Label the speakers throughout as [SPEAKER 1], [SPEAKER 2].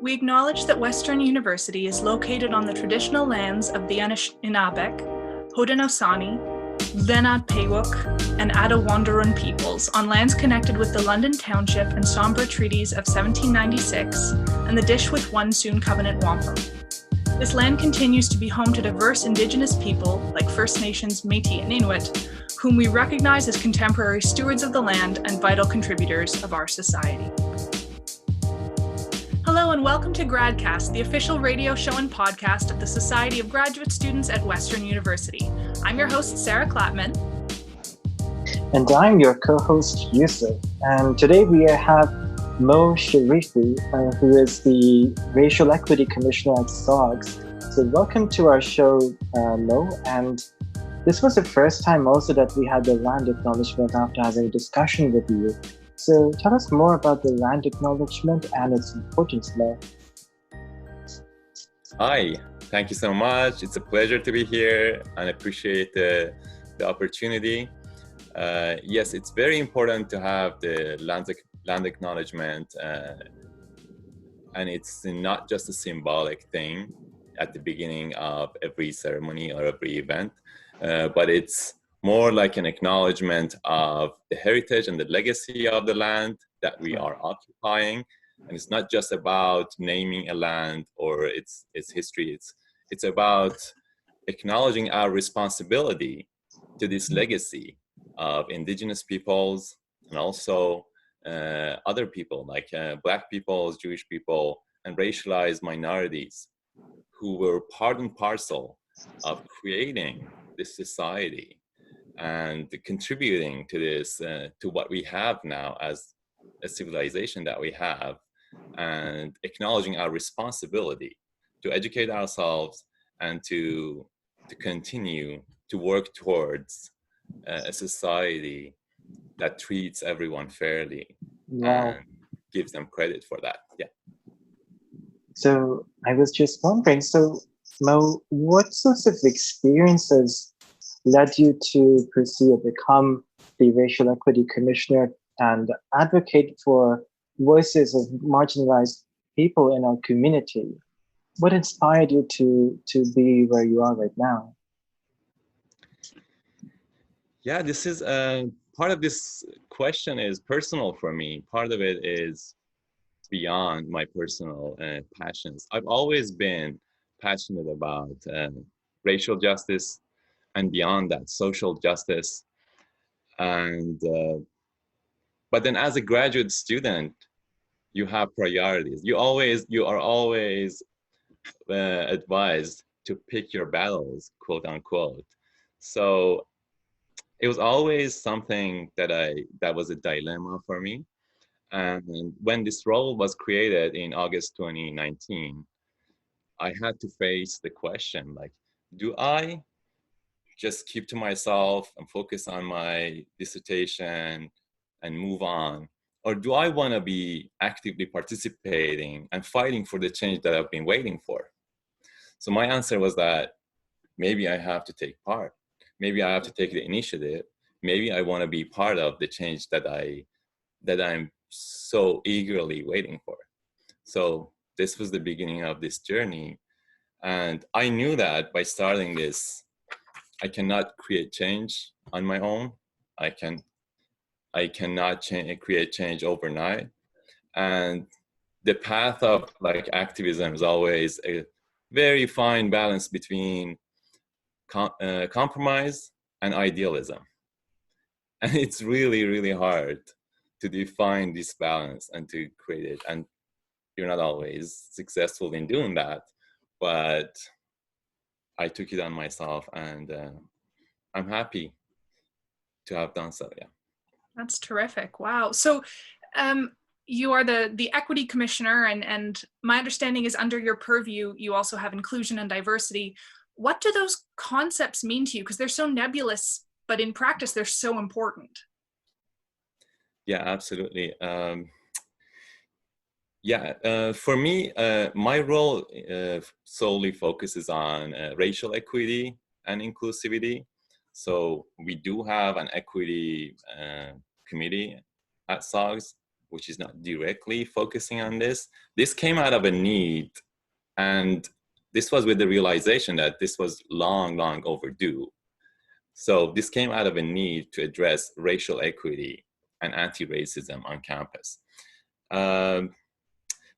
[SPEAKER 1] We acknowledge that Western University is located on the traditional lands of the Anishinaabe, Haudenosaunee, Lenape Pequot, and Attawandaron peoples on lands connected with the London Township and Sombra Treaties of 1796 and the Dishwith-One-Soon Covenant Wampum. This land continues to be home to diverse Indigenous people like First Nations, Métis, and Inuit, whom we recognize as contemporary stewards of the land and vital contributors of our society. Hello and welcome to GradCast, the official radio show and podcast of the Society of Graduate Students at Western University. I'm your host, Sarah Klapman.
[SPEAKER 2] And I'm your co-host, Yousuf. And today we have Mo Sharifi, who is the Racial Equity Commissioner at SOGS. So welcome to our show, Mo. And this was the first time also that we had the land acknowledgement after having a discussion with you. So tell us more about the land acknowledgement and its importance, Mo.
[SPEAKER 3] Hi, thank you so much. It's a pleasure to be here and appreciate the opportunity. Yes, it's very important to have the land acknowledgement, and it's not just a symbolic thing at the beginning of every ceremony or every event, but it's more like an acknowledgement of the heritage and the legacy of the land that we are occupying. And it's not just about naming a land or its history. It's about acknowledging our responsibility to this legacy of Indigenous peoples and also other people like Black peoples, Jewish people, and racialized minorities who were part and parcel of creating this society and contributing to this, to what we have now as a civilization that we have, and acknowledging our responsibility to educate ourselves and to continue to work towards a society that treats everyone fairly.
[SPEAKER 2] Wow.
[SPEAKER 3] And gives them credit for that. Yeah.
[SPEAKER 2] So I was just wondering, so Mo, what sorts of experiences led you to pursue or become the Racial Equity Commissioner and advocate for voices of marginalized people in our community? What inspired you to be where you are right now?
[SPEAKER 3] Yeah, this is part of this question is personal for me. Part of it is beyond my personal passions. I've always been passionate about racial justice and beyond that, social justice. And but then as a graduate student, you have priorities. You are always advised to pick your battles, quote unquote. So it was always something that was a dilemma for me. And when this role was created in August 2019, I had to face the question, like, do I just keep to myself and focus on my dissertation and move on? Or do I want to be actively participating and fighting for the change that I've been waiting for? So my answer was that maybe I have to take part. Maybe I have to take the initiative. Maybe I want to be part of the change that I'm so eagerly waiting for. So this was the beginning of this journey. And I knew that by starting this, I cannot create change on my own. I cannot create change overnight. And the path of like activism is always a very fine balance between compromise and idealism. And it's really, really hard to define this balance and to create it. And you're not always successful in doing that. But I took it on myself, and I'm happy to have done so. Yeah.
[SPEAKER 1] That's terrific. Wow. So you are the equity commissioner, and my understanding is under your purview, you also have inclusion and diversity. What do those concepts mean to you? Because they're so nebulous, but in practice, they're so important.
[SPEAKER 3] Yeah, absolutely. For me, my role solely focuses on racial equity and inclusivity. So we do have an equity committee at SOGS which is not directly focusing on this. This came out of a need, and this was with the realization that this was long, long overdue. So this came out of a need to address racial equity and anti-racism on campus. The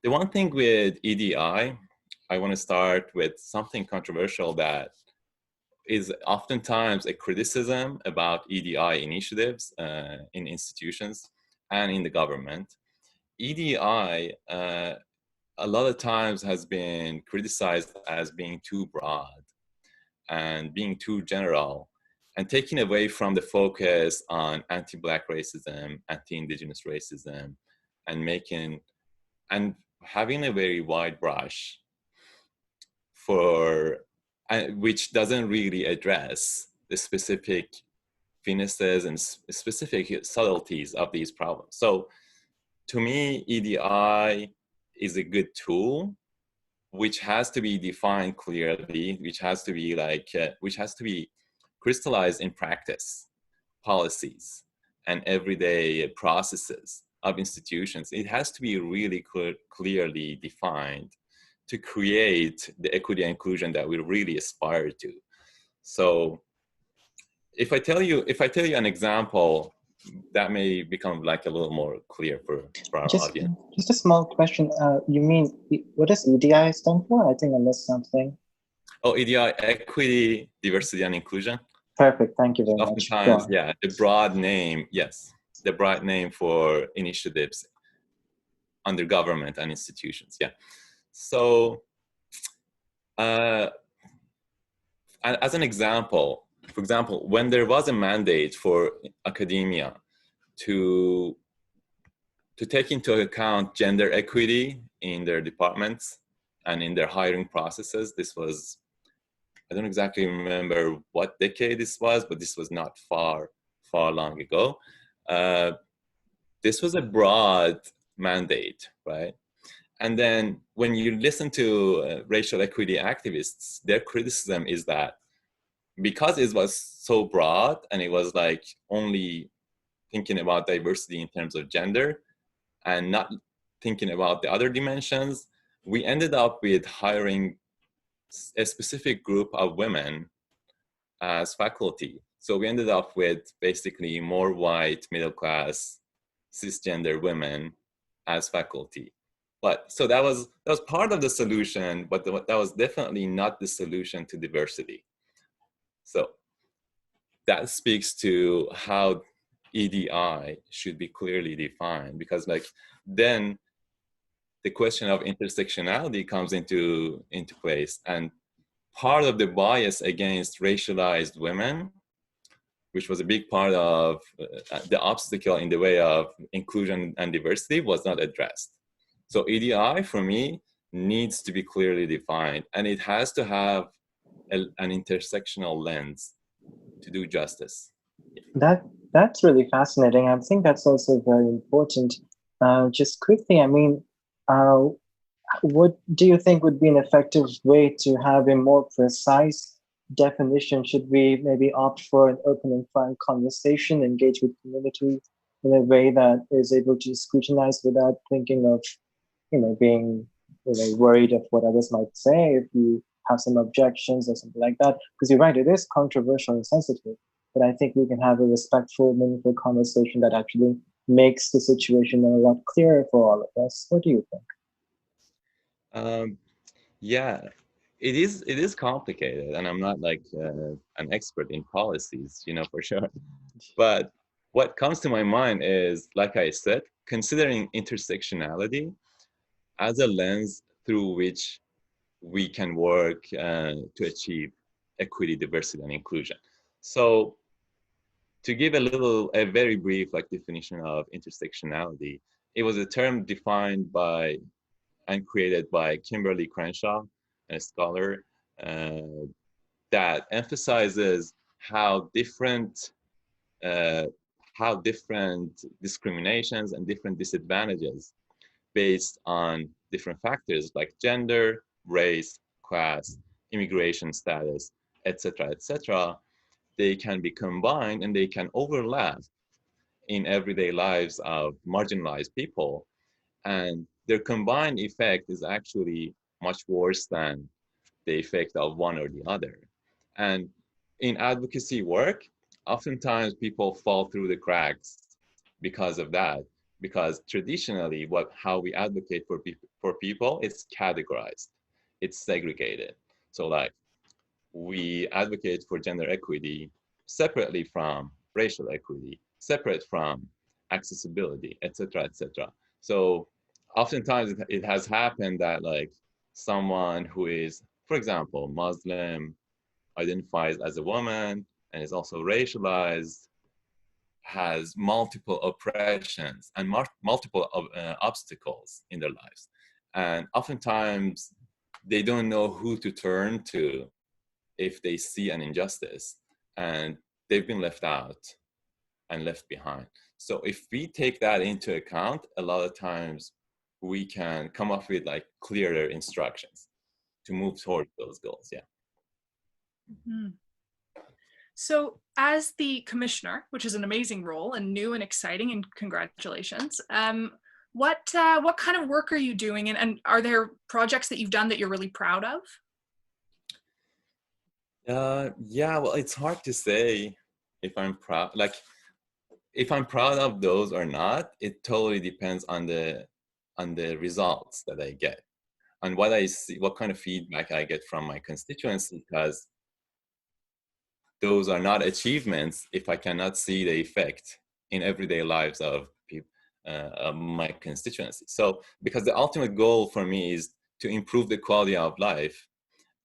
[SPEAKER 3] one thing with EDI, I want to start with something controversial that is oftentimes a criticism about EDI initiatives in institutions and in the government. EDI a lot of times has been criticized as being too broad and being too general and taking away from the focus on anti-Black racism, anti-Indigenous racism, and having a very wide brush for which doesn't really address the specific finesses and specific subtleties of these problems. So to me, EDI is a good tool, which has to be defined clearly, which has to be crystallized in practice, policies, and everyday processes of institutions. It has to be really clearly defined to create the equity and inclusion that we really aspire to. So if I tell you an example, that may become like a little more clear for our audience.
[SPEAKER 2] Just a small question. You mean, what does EDI stand for? I think I missed something.
[SPEAKER 3] Oh, EDI, equity, diversity, and inclusion.
[SPEAKER 2] Perfect. Thank you very much.
[SPEAKER 3] Oftentimes, yeah, the broad name, yes, the broad name for initiatives under government and institutions, yeah. So, as an example, for example, when there was a mandate for academia to take into account gender equity in their departments and in their hiring processes, this was, I don't exactly remember what decade this was, but this was not far long ago. This was a broad mandate, right? And then when you listen to racial equity activists, their criticism is that because it was so broad and it was like only thinking about diversity in terms of gender and not thinking about the other dimensions, we ended up with hiring a specific group of women as faculty. So we ended up with basically more white, middle class, cisgender women as faculty. But so that was part of the solution, but that was definitely not the solution to diversity. So that speaks to how EDI should be clearly defined, because like then the question of intersectionality comes into place, and part of the bias against racialized women, which was a big part of the obstacle in the way of inclusion and diversity, was not addressed. So EDI for me needs to be clearly defined, and it has to have an intersectional lens to do justice.
[SPEAKER 2] That's really fascinating. I think that's also very important. Just quickly, I mean, what do you think would be an effective way to have a more precise definition? Should we maybe opt for an open and frank conversation, engage with community in a way that is able to scrutinize without thinking of, being, worried of what others might say if you have some objections or something like that? Because you're right, it is controversial and sensitive, but I think we can have a respectful, meaningful conversation that actually makes the situation a lot clearer for all of us. What do you think?
[SPEAKER 3] Yeah, it is complicated, and I'm not like an expert in policies, for sure. But what comes to my mind is, like I said, considering intersectionality as a lens through which we can work to achieve equity, diversity, and inclusion. So to give a very brief definition of intersectionality, it was a term defined by and created by Kimberly Crenshaw, a scholar, that emphasizes how different discriminations and different disadvantages based on different factors like gender, race, class, immigration status, etc., they can be combined and they can overlap in everyday lives of marginalized people, and their combined effect is actually much worse than the effect of one or the other. And in advocacy work, oftentimes people fall through the cracks because of that. Because traditionally, how we advocate for people is categorized, it's segregated. So like we advocate for gender equity separately from racial equity, separate from accessibility, etc., etc. So oftentimes it has happened that like someone who is, for example, Muslim, identifies as a woman and is also racialized, has multiple oppressions and multiple obstacles in their lives. And oftentimes they don't know who to turn to if they see an injustice, and they've been left out and left behind. So if we take that into account, a lot of times we can come up with like clearer instructions to move toward those goals. Yeah.
[SPEAKER 1] Mhm. So, as the commissioner, which is an amazing role and new and exciting, and congratulations. What kind of work are you doing, and are there projects that you've done that you're really proud of?
[SPEAKER 3] Yeah, well, it's hard to say if I'm proud. Like, if I'm proud of those or not, it totally depends on the results that I get and what I see, what kind of feedback I get from my constituents, because those are not achievements if I cannot see the effect in everyday lives of people, of my constituency. So, because the ultimate goal for me is to improve the quality of life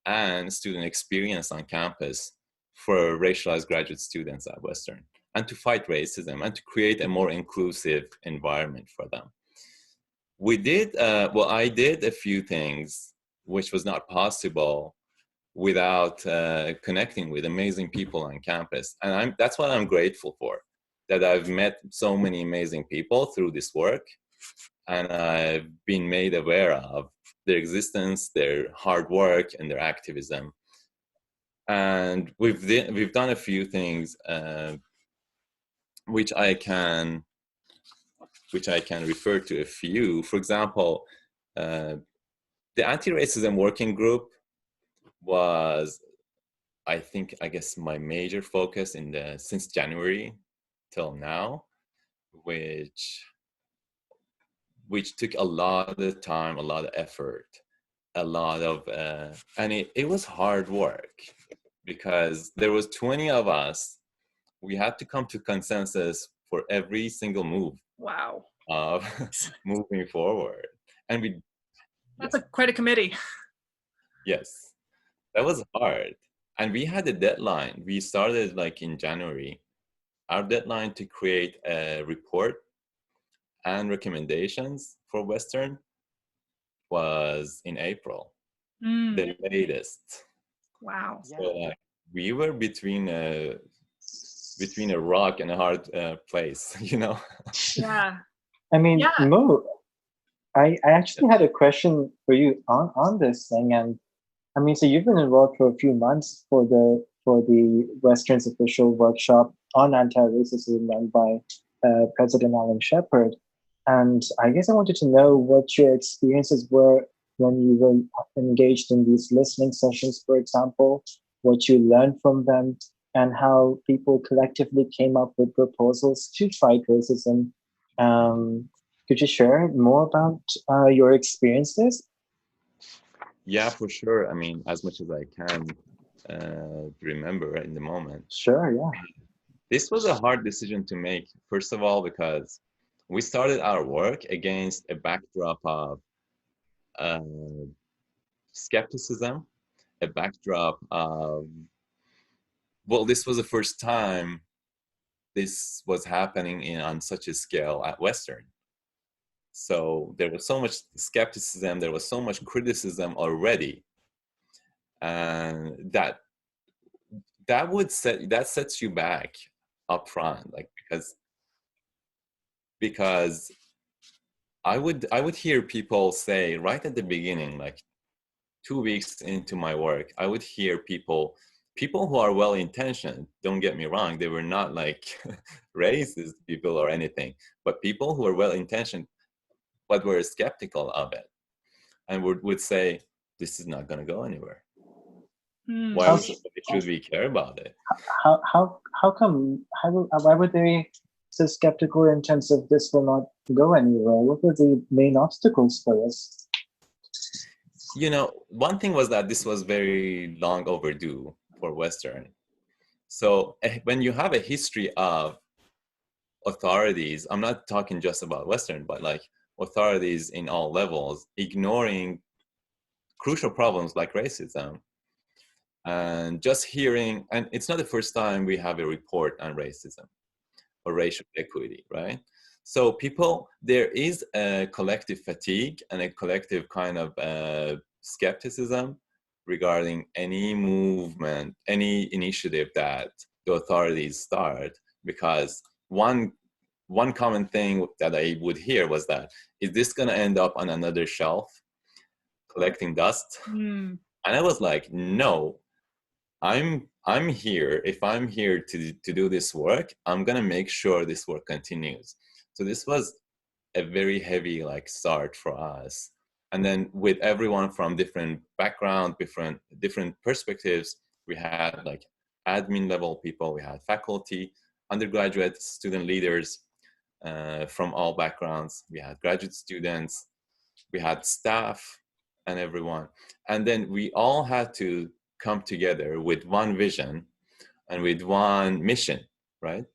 [SPEAKER 3] and student experience on campus for racialized graduate students at Western, and to fight racism and to create a more inclusive environment for them. We did, I did a few things which was not possible without connecting with amazing people on campus. And that's what I'm grateful for, that I've met so many amazing people through this work, and I've been made aware of their existence, their hard work, and their activism. And we've done a few things which I can refer to a few. For example, the anti-racism working group was, I guess my major focus since January till now, which took a lot of time, a lot of effort, a lot of and it was hard work, because there was 20 of us. We had to come to consensus for every single move
[SPEAKER 1] Wow,
[SPEAKER 3] of moving forward. And
[SPEAKER 1] that's
[SPEAKER 3] yes,
[SPEAKER 1] quite a committee.
[SPEAKER 3] yes, that was hard. And we had a deadline. We started like in January. Our deadline to create a report and recommendations for Western was in April, the latest.
[SPEAKER 1] Wow.
[SPEAKER 3] So like, we were between a rock and a hard place, you know?
[SPEAKER 1] Yeah.
[SPEAKER 2] I mean,
[SPEAKER 1] Yeah.
[SPEAKER 2] Mo, I actually had a question for you on this thing. And I mean, so you've been involved for a few months for the Western's official workshop on anti-racism run by President Alan Shepard. And I guess I wanted to know what your experiences were when you were engaged in these listening sessions, for example, what you learned from them, and how people collectively came up with proposals to fight racism. Could you share more about your experiences?
[SPEAKER 3] Yeah, for sure. I mean, as much as I can remember in the moment.
[SPEAKER 2] Sure, yeah.
[SPEAKER 3] This was a hard decision to make, first of all, because we started our work against a backdrop of uh, skepticism, a backdrop of, well, this was the first time this was happening on such a scale at Western. So there was so much skepticism, there was so much criticism already, and that sets you back up front, like because I would hear people say right at the beginning, like 2 weeks into my work, I would hear people people who are well-intentioned, don't get me wrong, they were not like racist people or anything, but people who are well-intentioned but were skeptical of it and would say, this is not going to go anywhere. Why should we care about it?
[SPEAKER 2] How come? Why would they so skeptical in terms of this will not go anywhere? What were the main obstacles for this?
[SPEAKER 3] You know, one thing was that this was very long overdue for Western. So when you have a history of authorities, I'm not talking just about Western, but like authorities in all levels, ignoring crucial problems like racism, and just hearing, and it's not the first time we have a report on racism or racial equity, right? So there is a collective fatigue and a collective kind of skepticism regarding any movement, any initiative that the authorities start, because one common thing that I would hear was that, is this gonna end up on another shelf collecting dust? And I was like, no, I'm here. If I'm here to do this work, I'm gonna make sure this work continues. So this was a very heavy like start for us. And then with everyone from different background, different perspectives, we had like admin level people, we had faculty, undergraduate student leaders from all backgrounds, we had graduate students, we had staff and everyone. And then we all had to come together with one vision and with one mission, right?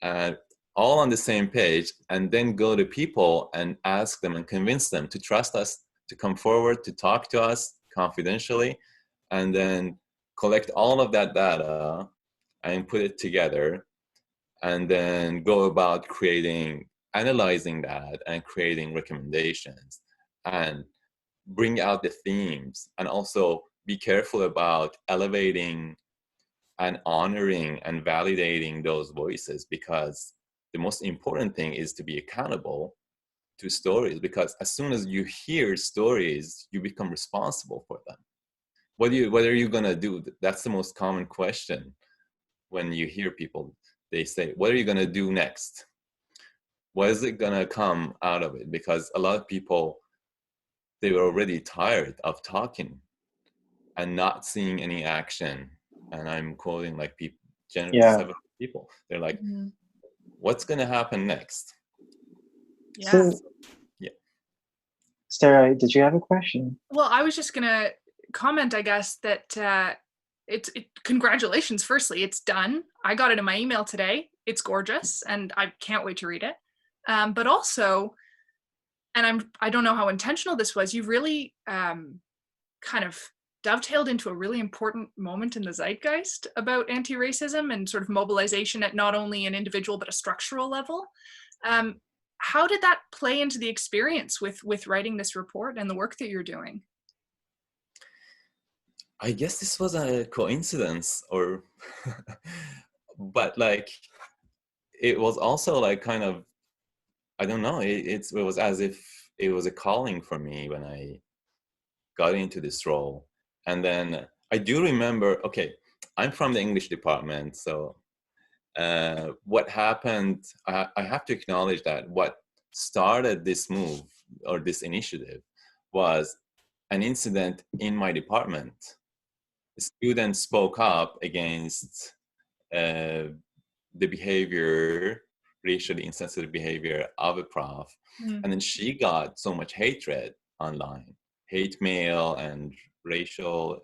[SPEAKER 3] And all on the same page, and then go to people and ask them and convince them to trust us, to come forward, to talk to us confidentially, and then collect all of that data and put it together, and then go about analyzing that and creating recommendations, and bring out the themes, and also be careful about elevating and honoring and validating those voices, because the most important thing is to be accountable to stories, because as soon as you hear stories, you become responsible for them. What are you gonna do? That's the most common question when you hear people. They say, what are you gonna do next? What is it gonna come out of it? Because a lot of people, they were already tired of talking and not seeing any action. And I'm quoting like several people. They're like, what's going to happen next?
[SPEAKER 1] Yeah.
[SPEAKER 2] So, yeah. Sarah, did you have a question?
[SPEAKER 1] Well, I was just going to comment, I guess, that congratulations. Firstly, it's done. I got it in my email today. It's gorgeous, and I can't wait to read it. But also, and I don't know how intentional this was, you really kind of dovetailed into a really important moment in the zeitgeist about anti-racism and sort of mobilization at not only an individual but a structural level. How did that play into the experience with writing this report and the work that you're doing?
[SPEAKER 3] I guess this was a coincidence, or but like it was also like kind of, I don't know, it was as if it was a calling for me when I got into this role. And then I do remember, okay, I'm from the English department, so what happened, I have to acknowledge that what started this move or this initiative was an incident in my department. A student spoke up against the behavior, racially insensitive behavior of a prof, and then she got so much hatred online, hate mail and racial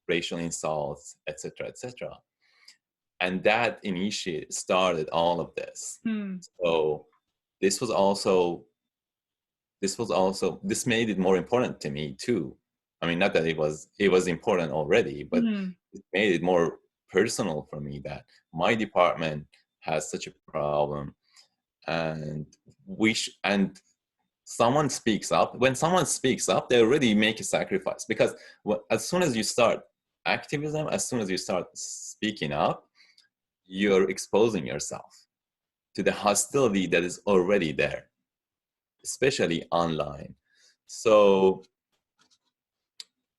[SPEAKER 3] insults, etc., etc. And that started all of this. So this made it more important to me too. I mean, not that it was important already, but it made it more personal for me that my department has such a problem, and someone speaks up. When someone speaks up, they already make a sacrifice, because as soon as you start activism, as soon as you start speaking up, you're exposing yourself to the hostility that is already there, especially online. So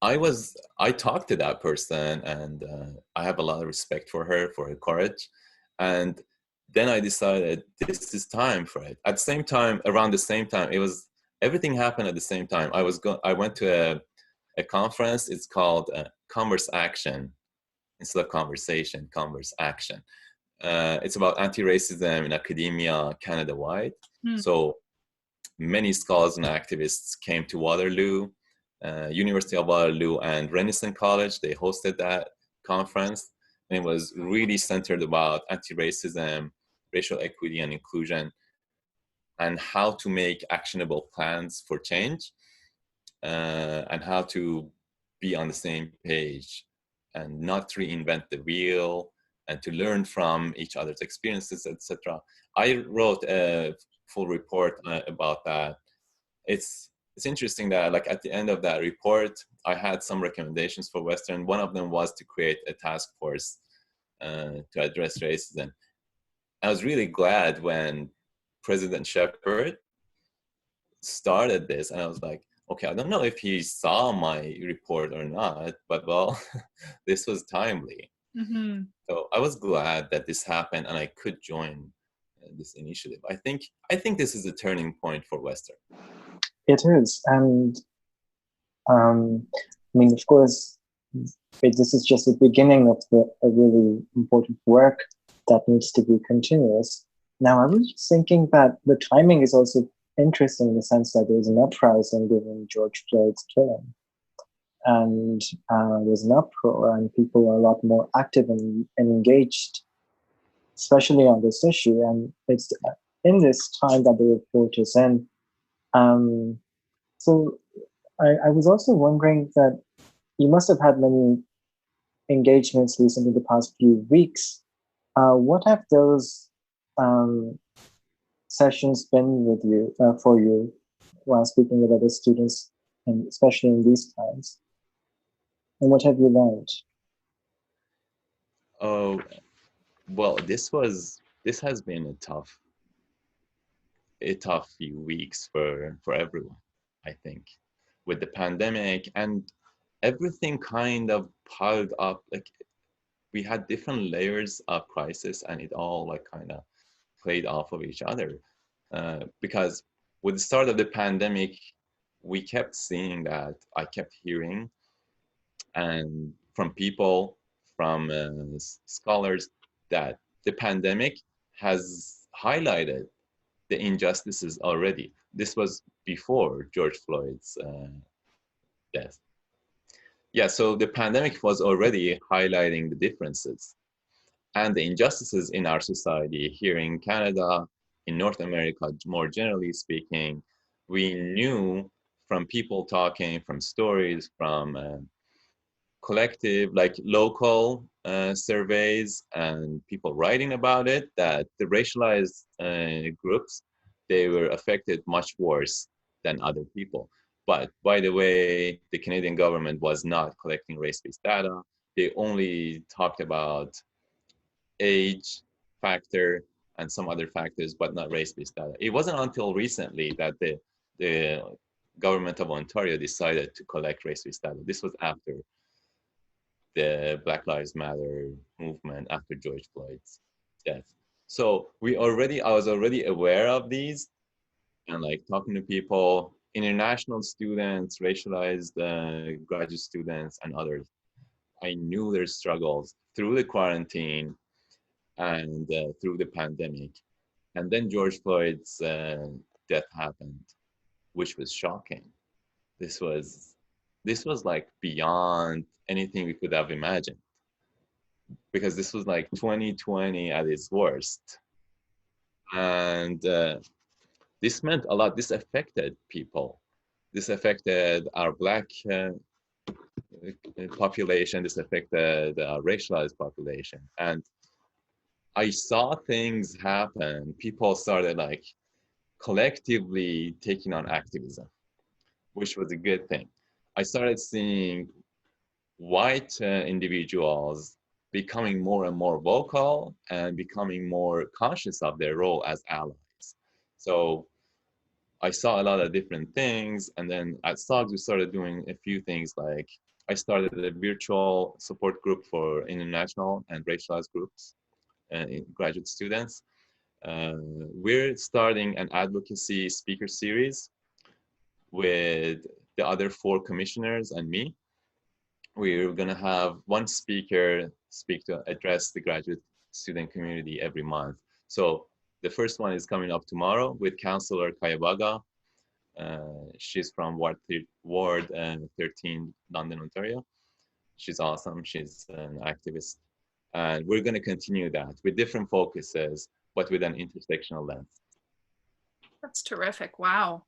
[SPEAKER 3] I talked to that person, and I have a lot of respect for her courage. And then I decided this is time for it. At the same time, around the same time, everything happened at the same time. I went to a conference. It's called Converse Action. Instead of conversation, Converse Action. It's about anti-racism in academia Canada-wide. So many scholars and activists came to Waterloo, University of Waterloo and Renison College. They hosted that conference, and it was really centered about anti-racism, racial equity and inclusion, and how to make actionable plans for change, and how to be on the same page and not reinvent the wheel, and to learn from each other's experiences, etc. I wrote a full report about that. It's interesting that, like, at the end of that report, I had some recommendations for Western. One of them was to create a task force to address racism. I was really glad when President Shepard started this, and I was like, okay, I don't know if he saw my report or not, but well, this was timely. Mm-hmm. So I was glad that this happened and I could join this initiative. I think this is a turning point for Western.
[SPEAKER 2] It is, and I mean, of course, this is just the beginning of a really important work that needs to be continuous. Now, I was just thinking that the timing is also interesting in the sense that there's an uprising given George Floyd's killing. And there's an uproar, and people are a lot more active and engaged, especially on this issue. And it's in this time that the report is in. So I was also wondering that you must have had many engagements recently the past few weeks. What have those sessions been with you, for you, while speaking with other students, and especially in these times? And what have you learned?
[SPEAKER 3] Oh, well, this has been a tough few weeks for everyone, I think, with the pandemic and everything kind of piled up. Like, we had different layers of crisis, and it all like kind of played off of each other. Because with the start of the pandemic, we kept seeing that. I kept hearing, and from people, from scholars, that the pandemic has highlighted the injustices already. This was before George Floyd's death. Yeah, so the pandemic was already highlighting the differences and the injustices in our society here in Canada, in North America, more generally speaking. We knew from people talking, from stories, from collective, like local surveys and people writing about it, that the racialized groups, they were affected much worse than other people. But by the way, the Canadian government was not collecting race-based data. They only talked about age factor and some other factors, but not race-based data. It wasn't until recently that the government of Ontario decided to collect race-based data. This was after the Black Lives Matter movement, after George Floyd's death. So I was already aware of these, and like talking to people, international students, racialized graduate students, and others. I knew their struggles through the quarantine and through the pandemic. And then George Floyd's death happened, which was shocking. This was like beyond anything we could have imagined, because this was like 2020 at its worst. And this meant a lot. This affected people. This affected our Black population. This affected our racialized population. And I saw things happen. People started like collectively taking on activism, which was a good thing. I started seeing white individuals becoming more and more vocal and becoming more conscious of their role as allies. So I saw a lot of different things. And then at SOGS, we started doing a few things like I started a virtual support group for international and racialized groups and graduate students. We're starting an advocacy speaker series with the other 4 commissioners and me. We're going to have one speaker speak to address the graduate student community every month. So the first one is coming up tomorrow with Councillor Kayabaga. She's from Ward 13, London, Ontario. She's awesome. She's an activist. And we're going to continue that with different focuses, but with an intersectional lens.
[SPEAKER 1] That's terrific. Wow.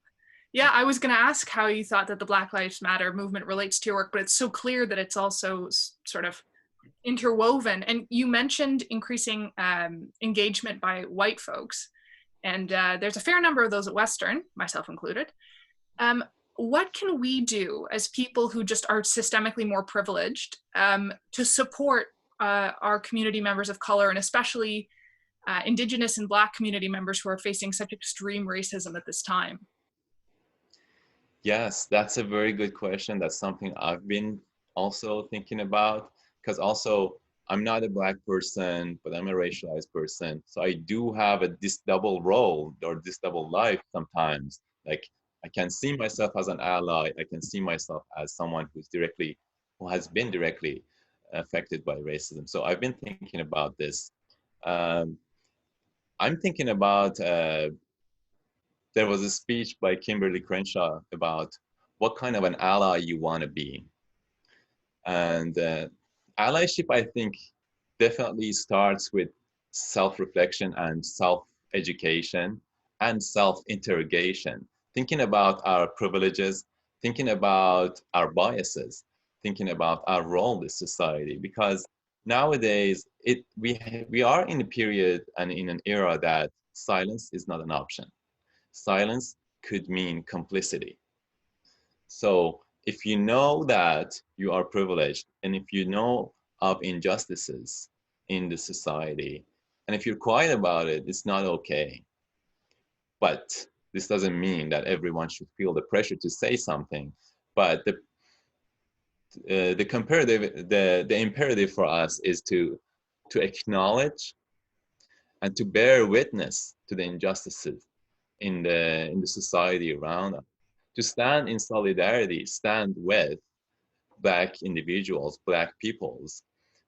[SPEAKER 1] Yeah, I was going to ask how you thought that the Black Lives Matter movement relates to your work, but it's so clear that it's also sort of interwoven. And you mentioned increasing engagement by white folks. And there's a fair number of those at Western, myself included. What can we do as people who just are systemically more privileged to support our community members of color, and especially Indigenous and Black community members who are facing such extreme racism at this time?
[SPEAKER 3] Yes, that's a very good question. That's something I've been also thinking about, because also I'm not a Black person, but I'm a racialized person. So I do have this double role or this double life sometimes. Like I can see myself as an ally. I can see myself as someone who has been directly affected by racism. So I've been thinking about this. I'm thinking about, there was a speech by Kimberly Crenshaw about what kind of an ally you want to be. And allyship, I think, definitely starts with self-reflection and self-education and self-interrogation, thinking about our privileges, thinking about our biases, thinking about our role in society. Because nowadays, we are in a period and in an era that silence is not an option. Silence could mean complicity. So if you know that you are privileged, and if you know of injustices in the society, and if you're quiet about it, it's not okay. But this doesn't mean that everyone should feel the pressure to say something. But the imperative for us is to acknowledge and to bear witness to the injustices in the society around us, to stand in solidarity, stand with Black individuals, Black peoples,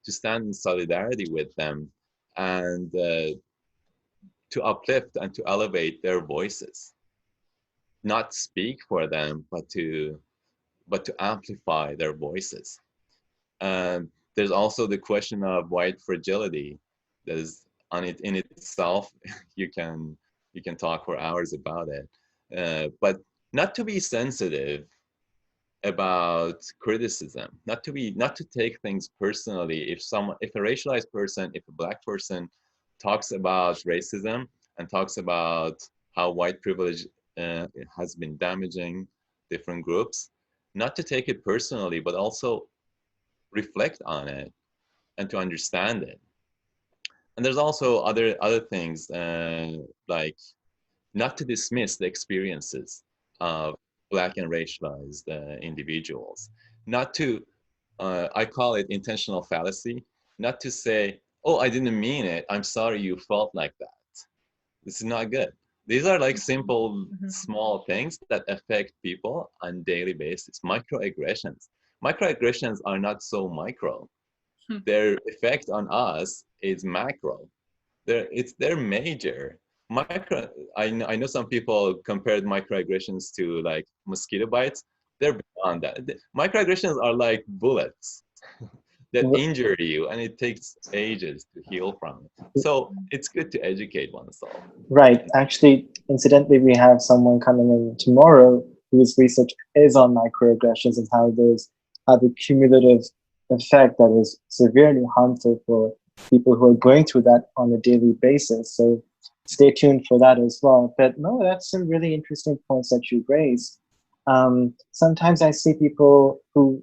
[SPEAKER 3] to stand in solidarity with them, and to uplift and to elevate their voices, not speak for them, but to amplify their voices. There's also the question of white fragility. There's in itself, you can talk for hours about it, but not to be sensitive about criticism, not to take things personally. If a racialized person, if a Black person talks about racism and talks about how white privilege has been damaging different groups, not to take it personally, but also reflect on it and to understand it. And there's also other things like not to dismiss the experiences of Black and racialized individuals, not to, I call it intentional fallacy, not to say, oh, I didn't mean it, I'm sorry you felt like that. This is not good. These are like simple, small things that affect people on a daily basis. Microaggressions. Microaggressions are not so micro. Their effect on us is macro. They're major. I know some people compared microaggressions to like mosquito bites. They're beyond that. Microaggressions are like bullets that injure you, and it takes ages to heal from it. So it's good to educate oneself.
[SPEAKER 2] Right. Actually, incidentally, we have someone coming in tomorrow whose research is on microaggressions and how the cumulative effect that is severely harmful for people who are going through that on a daily basis. So stay tuned for that as well. But no, that's some really interesting points that you raised. Sometimes I see people who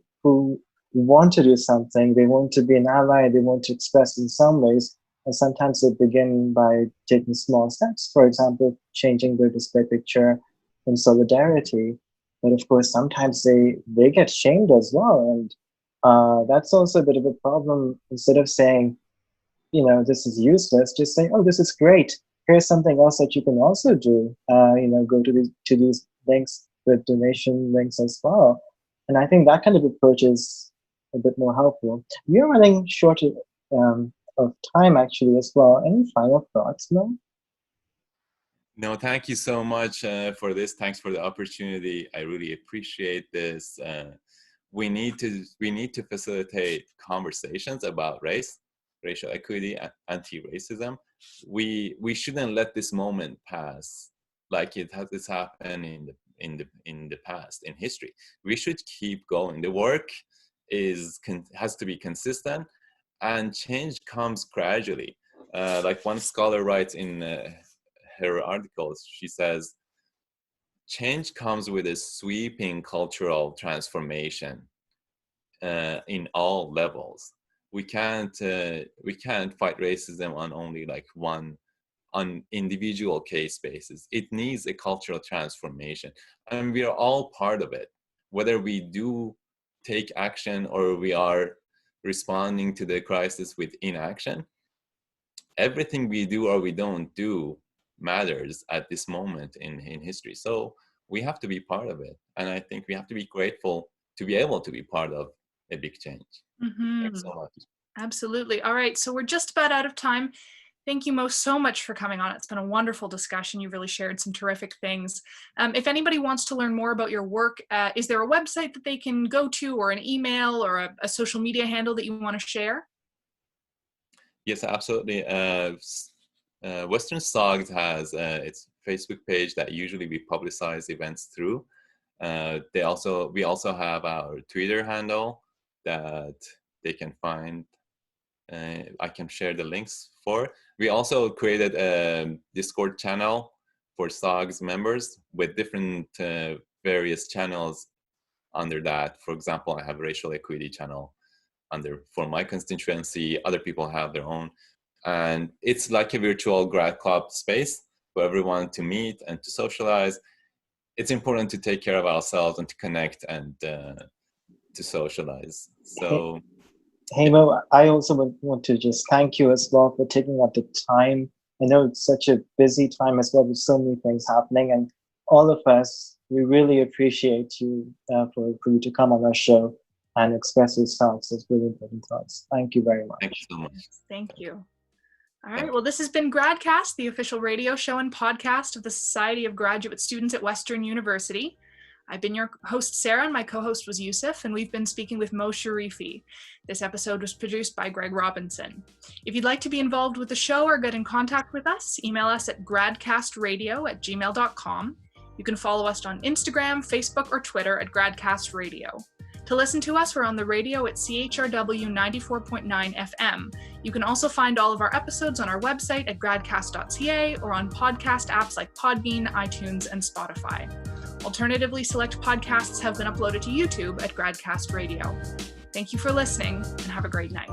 [SPEAKER 2] want to do something, they want to be an ally, they want to express in some ways, and sometimes they begin by taking small steps. For example, changing their display picture, in solidarity. But of course, sometimes they get shamed as well. And that's also a bit of a problem. Instead of saying, this is useless, just say, oh, this is great. Here's something else that you can also do. Go to these links with donation links as well. And I think that kind of approach is a bit more helpful. We are running short of time actually as well. Any final thoughts, Mo?
[SPEAKER 3] No, thank you so much for this. Thanks for the opportunity. I really appreciate this. We need to facilitate conversations about race, racial equity, anti-racism. We shouldn't let this moment pass like it has happened in the past, in history. We should keep going. The work has to be consistent, and change comes gradually. Like one scholar writes in her articles, she says, change comes with a sweeping cultural transformation in all levels. We can't fight racism on only like on individual case basis. It needs a cultural transformation, and we are all part of it. Whether we do take action or we are responding to the crisis with inaction, everything we do or we don't do matters at this moment in history. So we have to be part of it. And I think we have to be grateful to be able to be part of a big change.
[SPEAKER 1] Mm-hmm.
[SPEAKER 3] Thanks so much.
[SPEAKER 1] Absolutely. All right. So we're just about out of time. Thank you, Mo, so much for coming on. It's been a wonderful discussion. You really shared some terrific things. If anybody wants to learn more about your work, is there a website that they can go to, or an email, or a social media handle that you want to share?
[SPEAKER 3] Yes, absolutely. Western SOGS has its Facebook page that usually we publicize events through. We also have our Twitter handle that they can find. I can share the links for. We also created a Discord channel for SOGS members with different various channels under that. For example, I have a racial equity channel for my constituency. Other people have their own. And it's like a virtual grad club space for everyone to meet and to socialize. It's important to take care of ourselves and to connect and to socialize. So.
[SPEAKER 2] Hey Mo, I also want to just thank you as well for taking up the time. I know it's such a busy time as well with so many things happening, and all of us, we really appreciate you for you to come on our show and express your thoughts. It's really important thoughts. Thank you very much.
[SPEAKER 3] Thank you so much.
[SPEAKER 1] Thank you. All right. Well, this has been GradCast, the official radio show and podcast of the Society of Graduate Students at Western University. I've been your host, Sarah, and my co-host was Yousuf, and we've been speaking with Mo Sharifi. This episode was produced by Greg Robinson. If you'd like to be involved with the show or get in contact with us, email us at gradcastradio@gmail.com. You can follow us on Instagram, Facebook, or Twitter at GradCastRadio. To listen to us, we're on the radio at CHRW 94.9 FM. You can also find all of our episodes on our website at gradcast.ca or on podcast apps like Podbean, iTunes, and Spotify. Alternatively, select podcasts have been uploaded to YouTube at GradCast Radio. Thank you for listening, and have a great night.